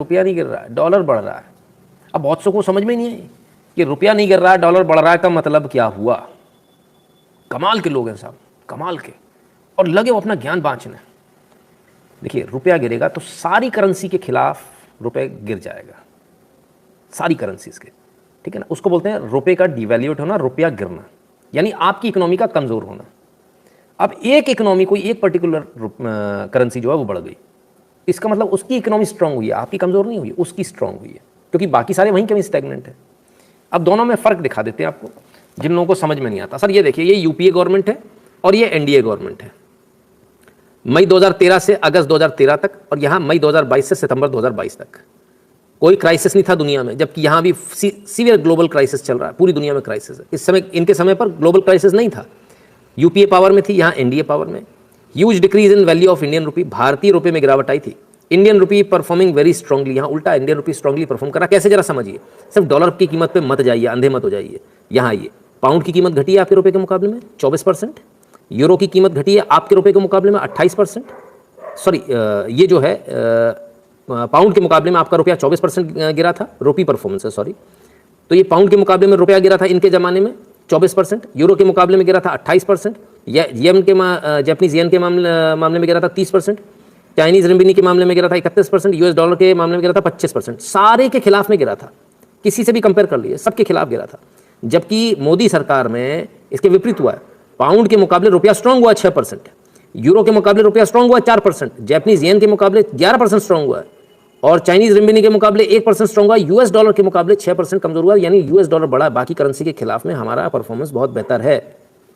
रुपया नहीं गिर रहा है, डॉलर बढ़ रहा है। अब बहुत से को समझ में नहीं आई कि रुपया नहीं गिर रहा है, डॉलर बढ़ रहा है का मतलब क्या हुआ। कमाल के लोग हैं साहब, कमाल के, और लगे वो अपना ज्ञान बांटने। देखिए रुपया गिरेगा तो सारी करेंसी के खिलाफ रुपये गिर जाएगा, सारी करेंसीज के, ठीक है ना। उसको बोलते हैं रुपये का डिवैल्यूएट होना, रुपया गिरना, यानी आपकी इकोनॉमी का कमज़ोर होना। अब एक इकोनॉमी, कोई एक पर्टिकुलर करेंसी जो है वो बढ़ गई, इसका मतलब उसकी इकोनॉमी स्ट्रांग हुई है, आपकी कमज़ोर नहीं हुई, उसकी स्ट्रांग हुई है, क्योंकि बाकी सारे वहीं कहीं स्टैग्नेंट है। अब दोनों में फ़र्क दिखा देते हैं आपको, जिन लोगों को समझ में नहीं आता। सर ये देखिए, ये यूपीए गवर्नमेंट है और ये एनडीए गवर्नमेंट है, मई 2013 से अगस्त 2013 तक, और यहाँ मई 2022 से सितंबर 2022 तक कोई क्राइसिस नहीं था दुनिया में, जबकि यहाँ भी सीवियर ग्लोबल क्राइसिस चल रहा है, पूरी दुनिया में क्राइसिस है इस समय। इनके समय पर ग्लोबल क्राइसिस नहीं था, यूपीए पावर में थी, यहाँ एनडीए पावर में। Huge decrease in value of Indian rupee, भारतीय रुपये में गिरावट आई थी। Indian rupee performing very strongly, यहाँ उल्टा इंडियन रुपी स्ट्रांगली परफॉर्म करा। कैसे जरा समझिए, सिर्फ डॉलर की कीमत पे मत जाइए, अंधे मत हो जाइए। यहाँ आइए, पाउंड की कीमत घटी है आपके रुपये के मुकाबले में 24%, यूरो की कीमत घटी है आपके रुपये के मुकाबले में 28%, सॉरी ये जो है पाउंड के मुकाबले में आपका रुपया 24% गिरा था, रुपी परफॉर्मेंस है सॉरी। तो ये पाउंड के मुकाबले में रुपया गिरा था इनके ज़माने में 24%, यूरो के मुकाबले में गिरा था 28%, येन के जापानीज येन के मामले में गिरा था 30%, चाइनीज रिम्बिनी के मामले में गिरा था 31%, यूएस डॉलर के मामले में गिरा था 25%। सारे के खिलाफ में गिरा था, किसी से भी कंपेयर कर लीजिए, सबके खिलाफ गिरा था। जबकि मोदी सरकार में इसके विपरीत हुआ है, पाउंड के मुकाबले रुपया स्ट्रांग हुआ 6%, यूरो के मुकाबले रुपया स्ट्रांग हुआ 4%, जापानीज येन के मुकाबले 11% स्ट्रांग हुआ है, और चाइनीज रिम्बिनी के मुकाबले 1% स्ट्रांग हुआ, यूएस डॉलर के मुकाबले 6% कमजोर हुआ। यानी यूएस डॉलर बढ़ा, बाकी करेंसी के खिलाफ में हमारा परफॉर्मेंस बहुत बेहतर है,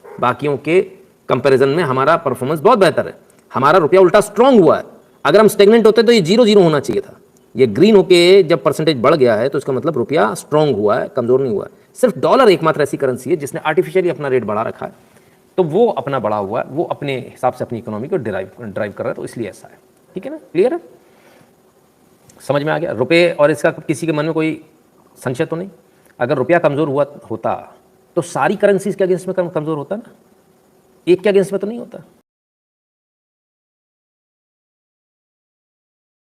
बाकियों के कंपैरिजन में हमारा परफॉर्मेंस बहुत बेहतर है, हमारा रुपया उल्टा स्ट्रांग हुआ है। अगर हम स्टेगनेंट होते तो ये 0-0 होना चाहिए था, ये ग्रीन होके जब परसेंटेज बढ़ गया है तो इसका मतलब रुपया स्ट्रांग हुआ है, कमजोर नहीं हुआ है। सिर्फ डॉलर एकमात्र ऐसी करेंसी है जिसने आर्टिफिशियली अपना रेट बढ़ा रखा है, तो वो अपना बढ़ा हुआ है, वो अपने हिसाब से अपनी इकोनॉमी को ड्राइव कर रहा है, तो इसलिए ऐसा है। ठीक है ना, क्लियर है, समझ में आ गया। रुपये और इसका किसी के मन में कोई संशय तो नहीं। अगर रुपया कमज़ोर हुआ होता तो सारी करेंसीज के अगेंस्ट में कमज़ोर होता ना, एक के अगेंस्ट में तो नहीं होता।